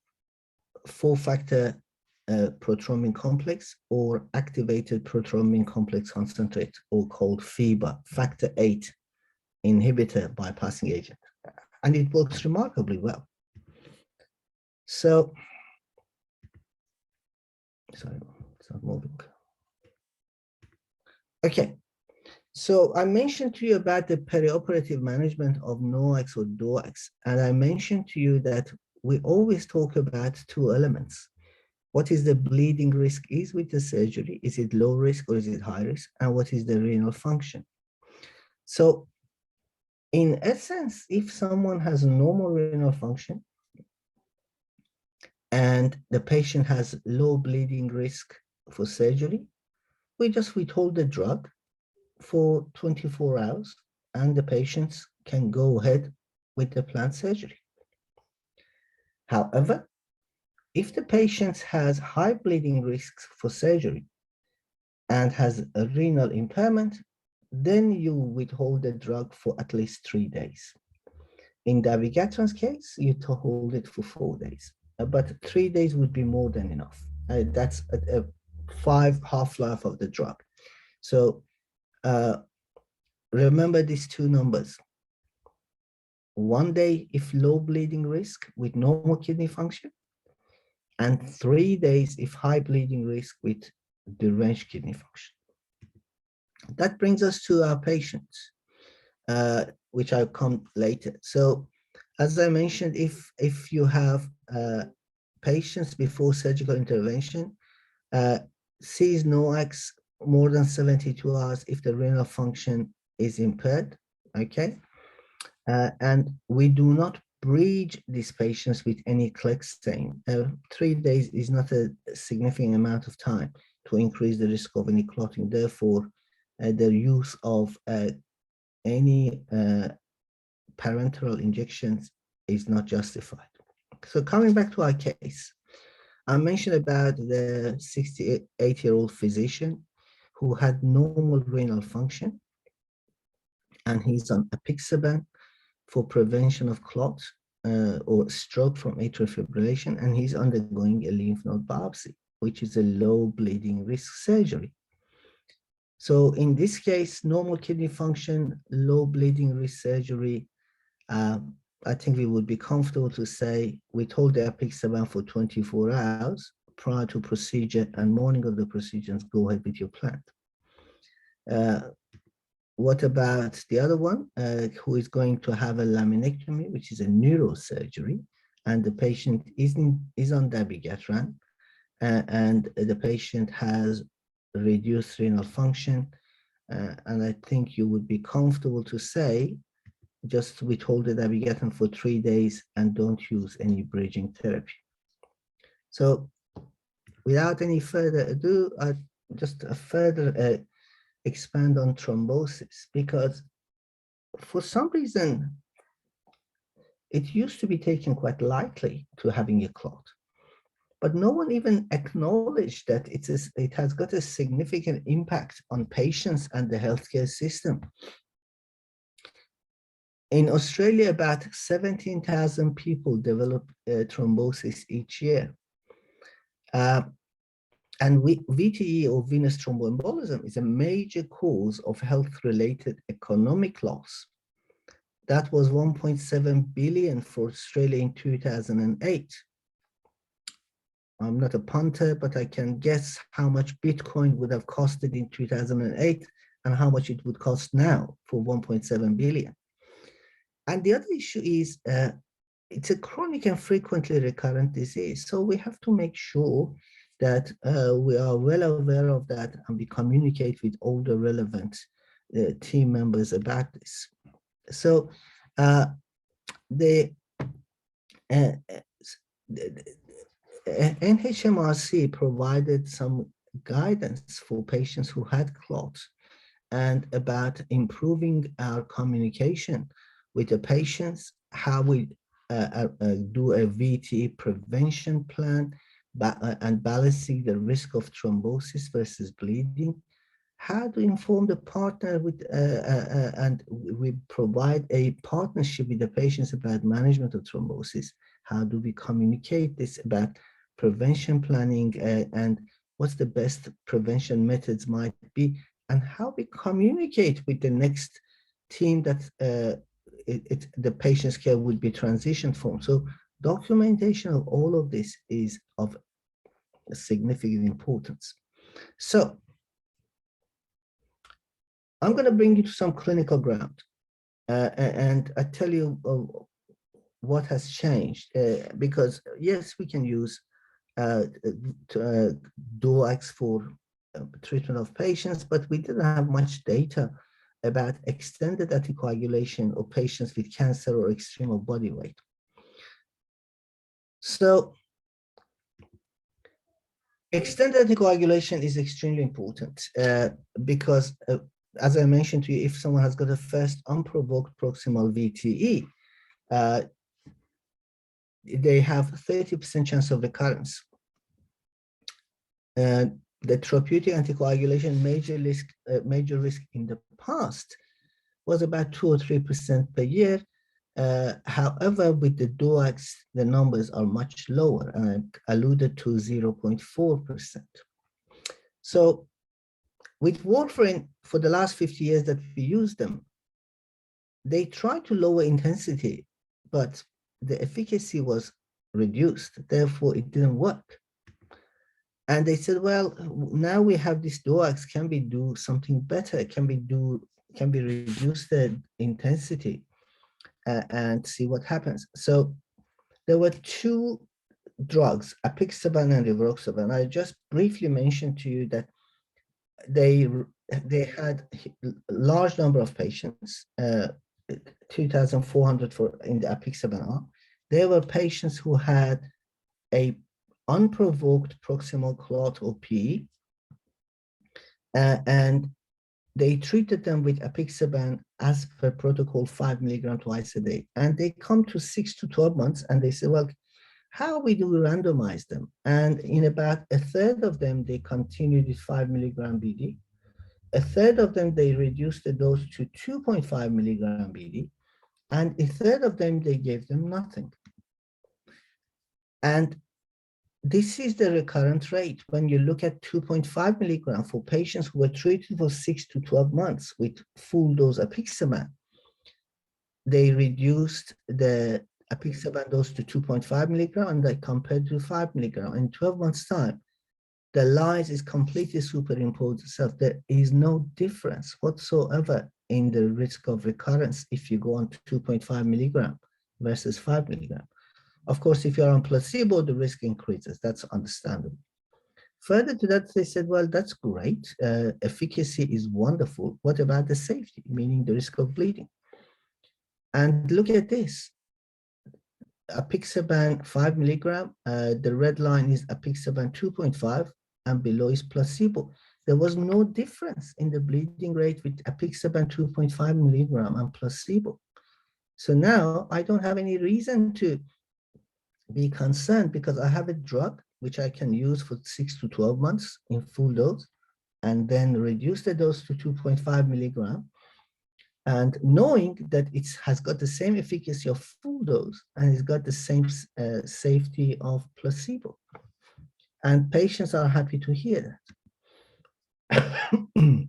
4-factor prothrombin complex or activated prothrombin complex concentrate, or called FIBA, factor 8 inhibitor bypassing agent, and it works remarkably well. So, sorry, it's not moving. Okay, so I mentioned to you about the perioperative management of NOACs or DOACs, and I mentioned to you that we always talk about 2 elements. What is the bleeding risk is with the surgery? Is it low risk or is it high risk? And what is the renal function? So in essence, if someone has a normal renal function and the patient has low bleeding risk for surgery, we just withhold the drug for 24 hours and the patients can go ahead with the planned surgery. However, if the patient has high bleeding risks for surgery and has a renal impairment, then you withhold the drug for at least 3 days. In dabigatran's case, you hold it for 4 days, but 3 days would be more than enough. That's a 5 half-life of the drug. So remember these 2 numbers. 1 day if low bleeding risk with normal kidney function, and 3 days if high bleeding risk with deranged kidney function. That brings us to our patients, which I'll come later. So as I mentioned, if you have patients before surgical intervention, sees NOACs more than 72 hours if the renal function is impaired, okay? And we do not bridge these patients with any clexane. 3 days is not a significant amount of time to increase the risk of any clotting. Therefore, the use of any parenteral injections is not justified. So coming back to our case, I mentioned about the 68-year-old physician who had normal renal function, and he's on apixaban for prevention of clots. or stroke from atrial fibrillation, and he's undergoing a lymph node biopsy, which is a low bleeding risk surgery. So in this case, normal kidney function, low bleeding risk surgery, I think we would be comfortable to say we told the apixaban for 24 hours prior to procedure, and morning of the procedure, go ahead with your plan. What about the other one who is going to have a laminectomy, which is a neurosurgery, and the patient is on dabigatran, and the patient has reduced renal function, and I think you would be comfortable to say just withhold the dabigatran for 3 days and don't use any bridging therapy. So without any further ado, I just further expand on thrombosis, because for some reason it used to be taken quite lightly to having a clot, but no one even acknowledged that it has got a significant impact on patients and the healthcare system. In Australia, about 17,000 people develop thrombosis each year. And VTE, or venous thromboembolism, is a major cause of health-related economic loss. That was 1.7 billion for Australia in 2008. I'm not a punter, but I can guess how much Bitcoin would have costed in 2008 and how much it would cost now for 1.7 billion. And the other issue is it's a chronic and frequently recurrent disease. So we have to make sure that we are well aware of that and we communicate with all the relevant team members about this. So the NHMRC provided some guidance for patients who had clots and about improving our communication with the patients, how we do a VTE prevention plan, and balancing the risk of thrombosis versus bleeding, how to inform the partner with, and we provide a partnership with the patients about management of thrombosis. How do we communicate this about prevention planning, and what's the best prevention methods might be, and how we communicate with the next team that the patient's care would be transitioned from. So documentation of all of this is of significant importance. So I'm going to bring you to some clinical ground, and I tell you what has changed, because yes, we can use DOACs for treatment of patients, but we didn't have much data about extended anticoagulation of patients with cancer or extreme of body weight. So extended anticoagulation is extremely important because, as I mentioned to you, if someone has got a first unprovoked proximal VTE, they have 30% chance of recurrence. The therapeutic anticoagulation major risk in the past was about 2 or 3% per year. However, with the DOACs, the numbers are much lower, and I alluded to 0.4%. So with warfarin, for the last 50 years that we used them, they tried to lower intensity, but the efficacy was reduced. Therefore, it didn't work. And they said, well, now we have these DOACs, can we do something better? Can we reduce the intensity and see what happens? So there were two drugs, apixaban and rivaroxaban. I just briefly mentioned to you that they had a large number of patients, 2,400 in the apixaban arm. There were patients who had a unprovoked proximal clot or PE, and they treated them with apixaban as per protocol, 5 milligrams twice a day. And they come to 6 to 12 months and they say, well, how do we randomize them? And in about a third of them, they continued with 5 milligram BD. A third of them, they reduced the dose to 2.5 milligram BD. And a third of them, they gave them nothing. And this is the recurrent rate. When you look at 2.5 milligram for patients who were treated for 6 to 12 months with full dose apixaban, they reduced the apixaban dose to 2.5 milligram and they compared to 5 milligram. In 12 months time, the lines is completely superimposed itself. There is no difference whatsoever in the risk of recurrence if you go on to 2.5 milligram versus 5 milligram. Of course, if you're on placebo, the risk increases. That's understandable. Further to that, they said, well, that's great. Efficacy is wonderful. What about the safety, meaning the risk of bleeding? And look at this. Apixaban 5 milligram, the red line is apixaban 2.5, and below is placebo. There was no difference in the bleeding rate with apixaban 2.5 milligram and placebo. So now I don't have any reason to be concerned because I have a drug which I can use for 6 to 12 months in full dose and then reduce the dose to 2.5 milligram. And knowing that it has got the same efficacy of full dose and it's got the same safety of placebo. And patients are happy to hear that.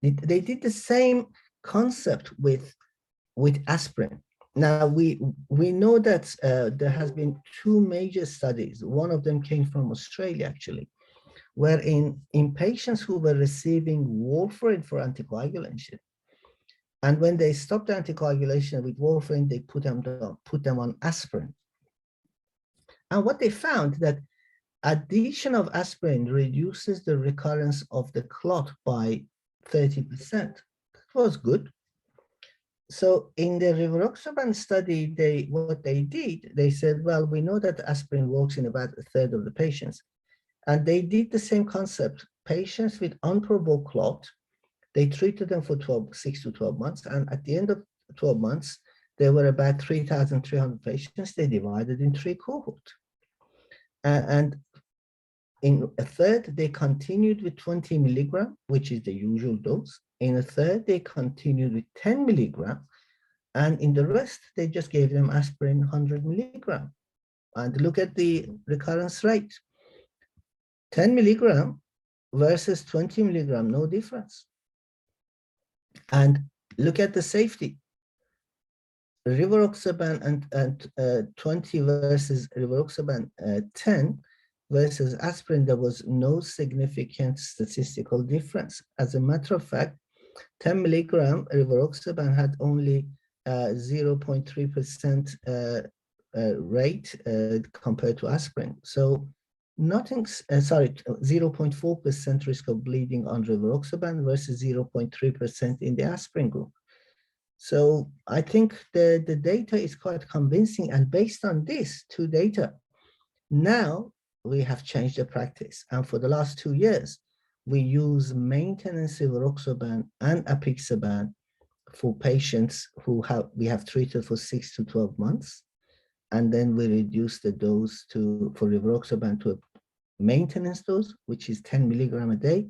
They did the same concept with aspirin. Now, we know that there has been 2 major studies. One of them came from Australia, actually, where in patients who were receiving warfarin for anticoagulation, and when they stopped anticoagulation with warfarin, they put them on aspirin. And what they found that addition of aspirin reduces the recurrence of the clot by 30%. That was good. So in the rivaroxaban study, what they did, they said, well, we know that aspirin works in about a third of the patients. And they did the same concept. Patients with unprovoked clot, they treated them for 6 to 12 months. And at the end of 12 months, there were about 3,300 patients. They divided in 3 cohorts. And in a third, they continued with 20 milligram, which is the usual dose. In a third, they continued with 10 milligram. And in the rest, they just gave them aspirin 100 milligram. And look at the recurrence rate. 10 milligram versus 20 milligram, no difference. And look at the safety. Rivaroxaban and 20 versus rivaroxaban 10 versus aspirin, there was no significant statistical difference. As a matter of fact, 10 milligram rivaroxaban had only 0.3% rate compared to aspirin. So nothing, 0.4% risk of bleeding on rivaroxaban versus 0.3% in the aspirin group. So I think the data is quite convincing, and based on this 2 data, now we have changed the practice. And for the last 2 years, we use maintenance rivaroxaban and apixaban for patients who we have treated for 6 to 12 months. And then we reduce the dose for rivaroxaban to a maintenance dose, which is 10 milligram a day,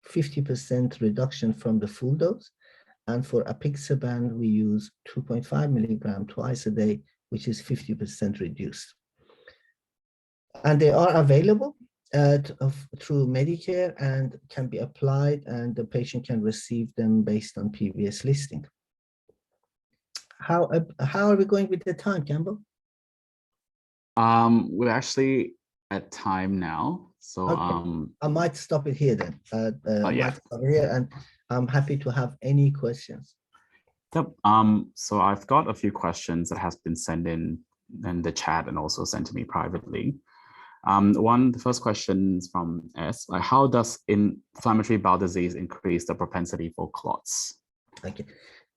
50% reduction from the full dose. And for apixaban, we use 2.5 milligram twice a day, which is 50% reduced. And they are available through Medicare and can be applied, and the patient can receive them based on previous listing. How are we going with the time, Campbell? We're actually at time now, so okay. I might stop it here then. yeah. Might stop here, and I'm happy to have any questions. Yep. So I've got a few questions that has been sent in the chat and also sent to me privately. The first question is from S. How does inflammatory bowel disease increase the propensity for clots? Okay.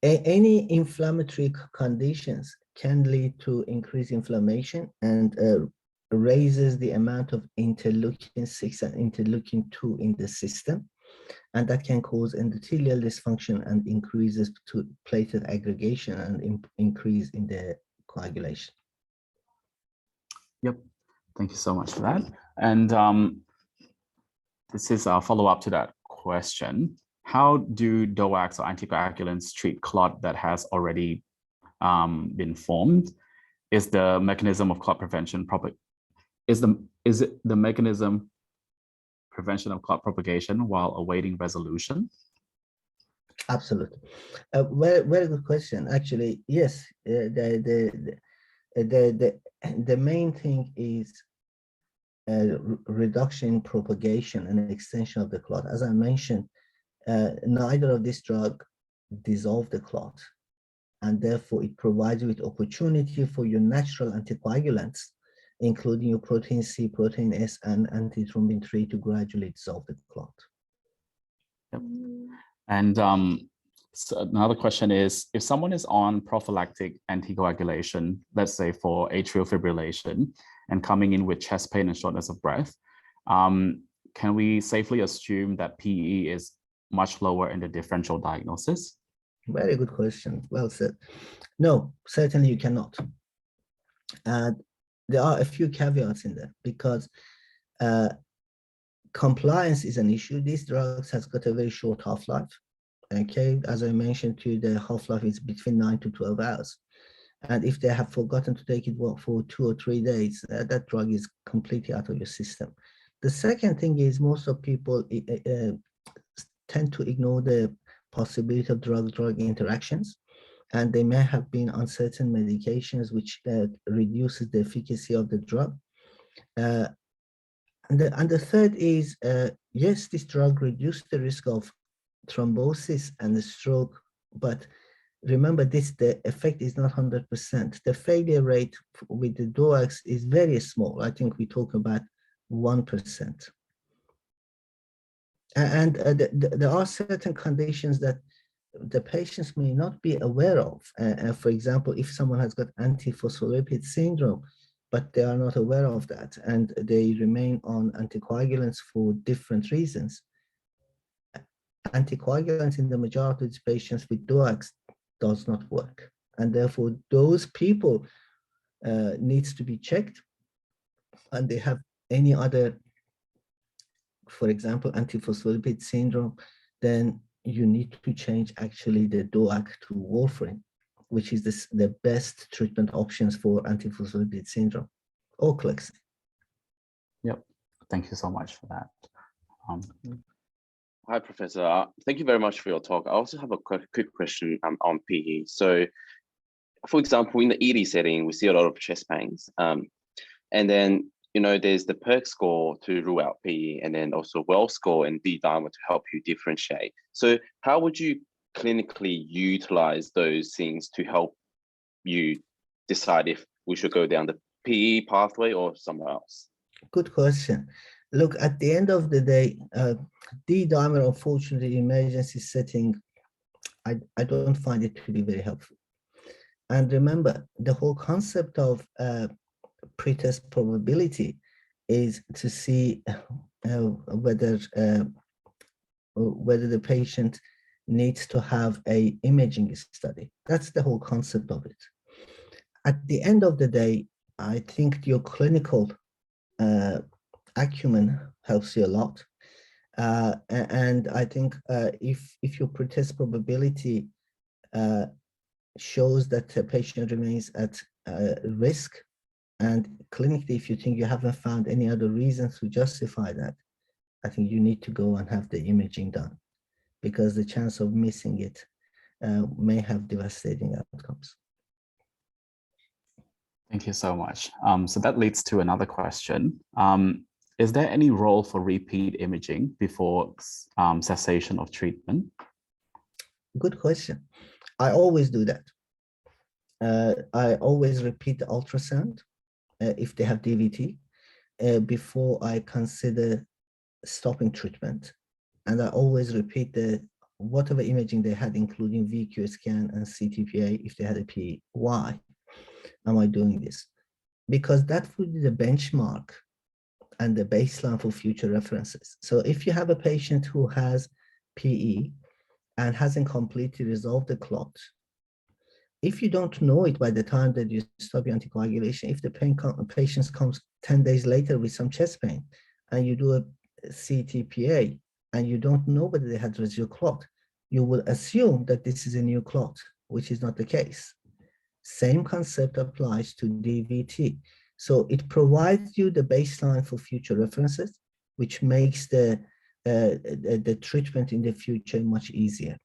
Any inflammatory conditions can lead to increased inflammation and raises the amount of interleukin-6 and interleukin-2 in the system. And that can cause endothelial dysfunction and increases to platelet aggregation and increase in the coagulation. Yep. Thank you so much for that. And this is a follow-up to that question. how do DOACs or anticoagulants treat clot that has already been formed? Is the mechanism of clot prevention is it the mechanism prevention of clot propagation while awaiting resolution? Absolutely. Very good question. Actually, yes. The main thing is reduction in propagation and extension of the clot. As I mentioned, neither of this drug dissolve the clot, and therefore it provides you with opportunity for your natural anticoagulants, including your protein C, protein S, and antithrombin 3 to gradually dissolve the clot. Yep. And so another question is, if someone is on prophylactic anticoagulation, let's say for atrial fibrillation, and coming in with chest pain and shortness of breath, can we safely assume that PE is much lower in the differential diagnosis? Very good question. Well said. No, certainly you cannot. And there are a few caveats in there because compliance is an issue. These drugs has got a very short half-life. Okay, as I mentioned to you, the half-life is between 9 to 12 hours. And if they have forgotten to take it for 2 or 3 days, that drug is completely out of your system. The second thing is most of people tend to ignore the possibility of drug-drug interactions, and they may have been on certain medications which reduces the efficacy of the drug. And the third is, yes, this drug reduces the risk of thrombosis and the stroke, but remember this, the effect is not 100%. The failure rate with the DOACs is very small. I think we talk about 1%. And there are certain conditions that the patients may not be aware of. For example, if someone has got antiphospholipid syndrome, but they are not aware of that, and they remain on anticoagulants for different reasons. Anticoagulants in the majority of these patients with DOACs does not work. And therefore, those people needs to be checked, and they have any other, for example, antiphospholipid syndrome, then you need to change actually the DOAC to warfarin, which is the best treatment options for antiphospholipid syndrome, or Clexi. Yep, thank you so much for that. Hi, Professor. Thank you very much for your talk. I also have a quick question on PE. So, for example, in the ED setting, we see a lot of chest pains. And then, you know, there's the PERC score to rule out PE, and then also Wells score and D-dimer to help you differentiate. So how would you clinically utilize those things to help you decide if we should go down the PE pathway or somewhere else? Good question. Look, at the end of the day, D-dimer, unfortunately, emergency setting, I don't find it to be very helpful. And remember, the whole concept of pretest probability is to see whether the patient needs to have an imaging study. That's the whole concept of it. At the end of the day, I think your clinical acumen helps you a lot. And I think if your pretest probability shows that the patient remains at risk, and clinically, if you think you haven't found any other reasons to justify that, I think you need to go and have the imaging done, because the chance of missing it may have devastating outcomes. Thank you so much. So that leads to another question. Is there any role for repeat imaging before cessation of treatment? Good question. I always do that. I always repeat the ultrasound if they have DVT before I consider stopping treatment. And I always repeat whatever imaging they had, including VQ scan and CTPA, if they had a PE. Why am I doing this? Because that would be the benchmark and the baseline for future references. So if you have a patient who has PE and hasn't completely resolved the clot, if you don't know it by the time that you stop your anticoagulation, if the patient comes 10 days later with some chest pain and you do a CTPA, and you don't know whether they had residual clot, you will assume that this is a new clot, which is not the case. Same concept applies to DVT. So it provides you the baseline for future references, which makes the treatment in the future much easier.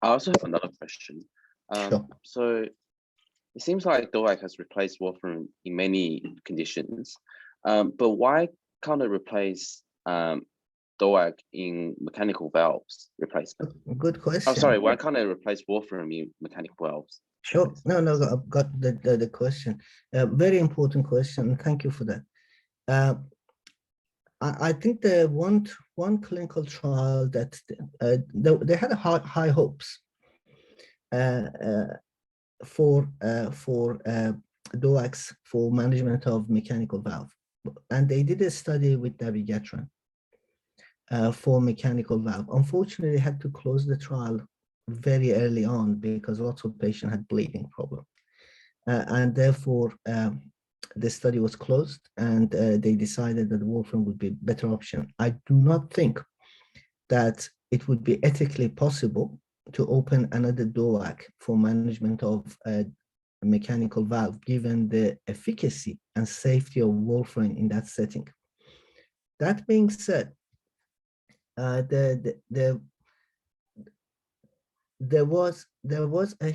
I also have another question. Sure. So it seems like DOAC has replaced warfarin in many conditions, but why can't it replace DOAC in mechanical valves replacement? Good question. Oh, sorry, why can't it replace warfarin in mechanical valves? Sure. No, I've got the question. Very important question, and thank you for that. I think the one clinical trial that they had high hopes for DOACs for management of mechanical valve, and they did a study with dabigatran for mechanical valve. Unfortunately, they had to close the trial very early on because lots of patients had bleeding problem, and therefore the study was closed, and they decided that warfarin would be a better option. I do not think that it would be ethically possible to open another DOAC for management of a mechanical valve, given the efficacy and safety of warfarin in that setting. That being said, there was a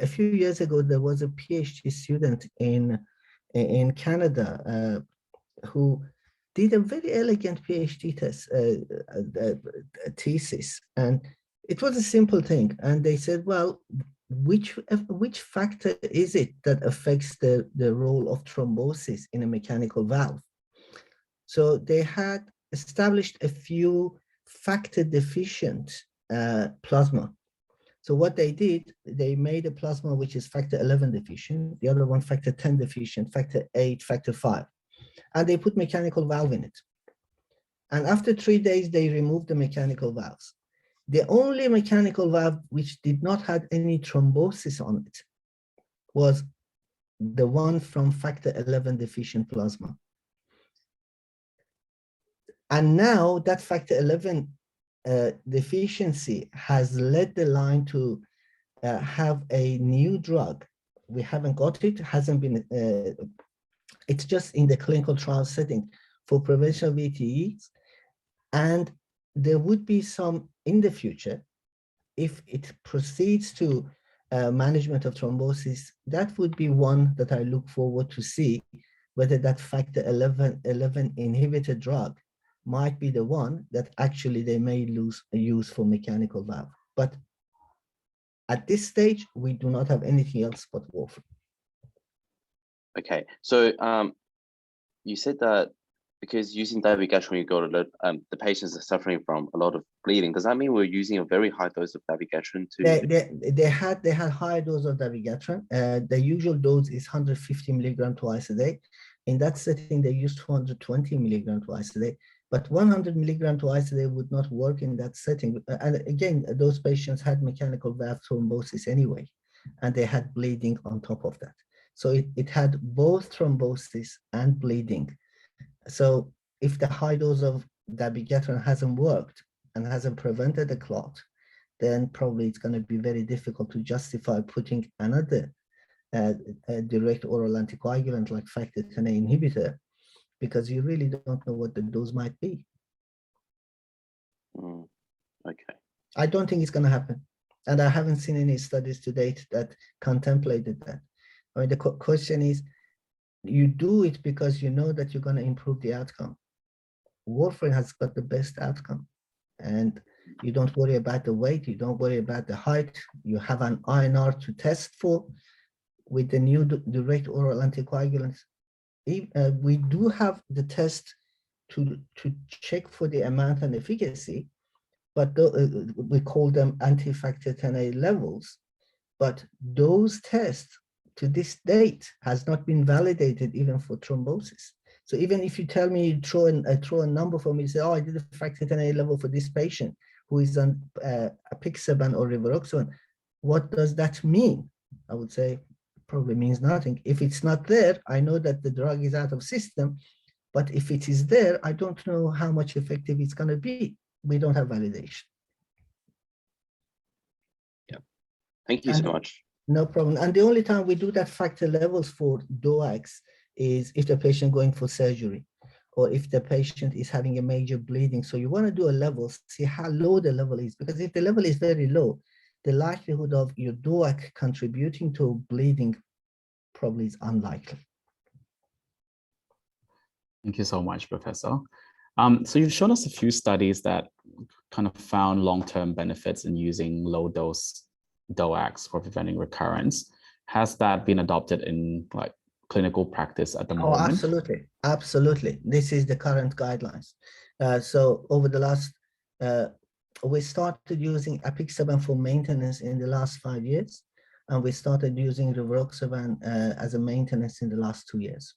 few years ago, there was a PhD student in Canada who did a very elegant PhD test, thesis, and it was a simple thing. And they said, well, which factor is it that affects the role of thrombosis in a mechanical valve? So they had established a few factor deficient plasma. So what they did, they made a plasma which is factor 11 deficient, the other one factor 10 deficient, factor 8, factor 5, and they put mechanical valve in it. And after 3 days, they removed the mechanical valves. The only mechanical valve which did not have any thrombosis on it was the one from factor 11 deficient plasma. And now that factor 11 deficiency has led the line to have a new drug. We haven't got it, hasn't been, it's just in the clinical trial setting for prevention of VTEs. And there would be some in the future, if it proceeds to management of thrombosis, that would be one that I look forward to see whether that factor 11 inhibitor drug might be the one that actually they may use for mechanical valve. But at this stage, we do not have anything else but warfarin. Okay, so you said that because using dabigatran, you got a lot, the patients are suffering from a lot of bleeding. Does that mean we're using a very high dose of dabigatran to? They had high dose of dabigatran. The usual dose is 150 milligram twice a day. In that setting, they used 220 milligram twice a day. But 100 milligram twice a day would not work in that setting. And again, those patients had mechanical valve thrombosis anyway, and they had bleeding on top of that. So it had both thrombosis and bleeding. So if the high dose of dabigatran hasn't worked and hasn't prevented the clot, then probably it's going to be very difficult to justify putting another direct oral anticoagulant like factor Xa inhibitor, because you really don't know what the dose might be. Okay. I don't think it's going to happen. And I haven't seen any studies to date that contemplated that. I mean, the question is, you do it because you know that you're going to improve the outcome. Warfarin has got the best outcome. And you don't worry about the weight, you don't worry about the height, you have an INR to test for with the new direct oral anticoagulants. We do have the test to check for the amount and efficacy, but we call them anti-factor Xa levels. But those tests to this date has not been validated even for thrombosis. So even if you tell me, throw a number for me, say, oh, I did a factor Xa level for this patient who is on apixaban or rivaroxaban, what does that mean? I would say probably means nothing. If it's not there, I know that the drug is out of system, but if it is there, I don't know how much effective it's going to be. We don't have validation. Yeah, thank you so much. No problem. And the only time we do that factor levels for DOACs is if the patient going for surgery, or if the patient is having a major bleeding. So you want to do a level, see how low the level is, because if the level is very low, the likelihood of your DOAC contributing to bleeding probably is unlikely. Thank you so much, Professor. So you've shown us a few studies that kind of found long-term benefits in using low-dose DOACs for preventing recurrence. Has that been adopted in like clinical practice at the moment? Oh, absolutely, absolutely. This is the current guidelines. So over the last, we started using apixaban for maintenance in the last 5 years, and we started using rivaroxaban as a maintenance in the last 2 years.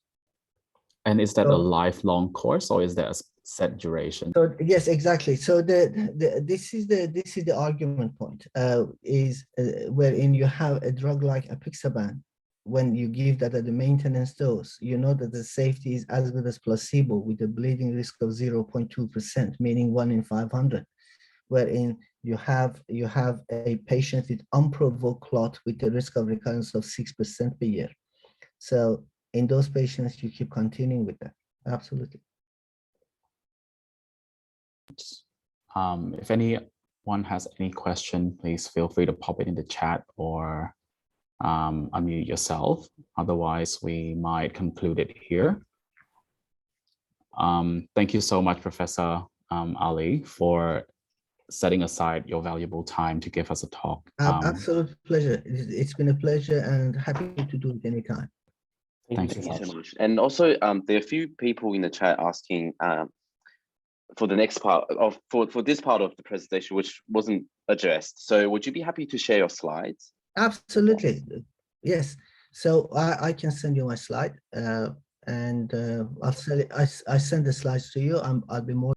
And is that a lifelong course, or is there a set duration? So yes, exactly. So this is the argument point, wherein you have a drug like apixaban. When you give that at the maintenance dose, you know that the safety is as good as placebo with a bleeding risk of 0.2%, meaning 1 in 500. Wherein you have a patient with unprovoked clot with a risk of recurrence of 6% per year. So in those patients, you keep continuing with that. Absolutely. If anyone has any question, please feel free to pop it in the chat or unmute yourself. Otherwise, we might conclude it here. Thank you so much, Professor Ali, for setting aside your valuable time to give us a talk. Absolute pleasure. It's been a pleasure, and happy to do it anytime. Thank you so much. And also, there are a few people in the chat asking for the next part of for this part of the presentation, which wasn't addressed. So, would you be happy to share your slides? Absolutely, yes. So I can send you my slide, and I'll send it. I send the slides to you. I'll be more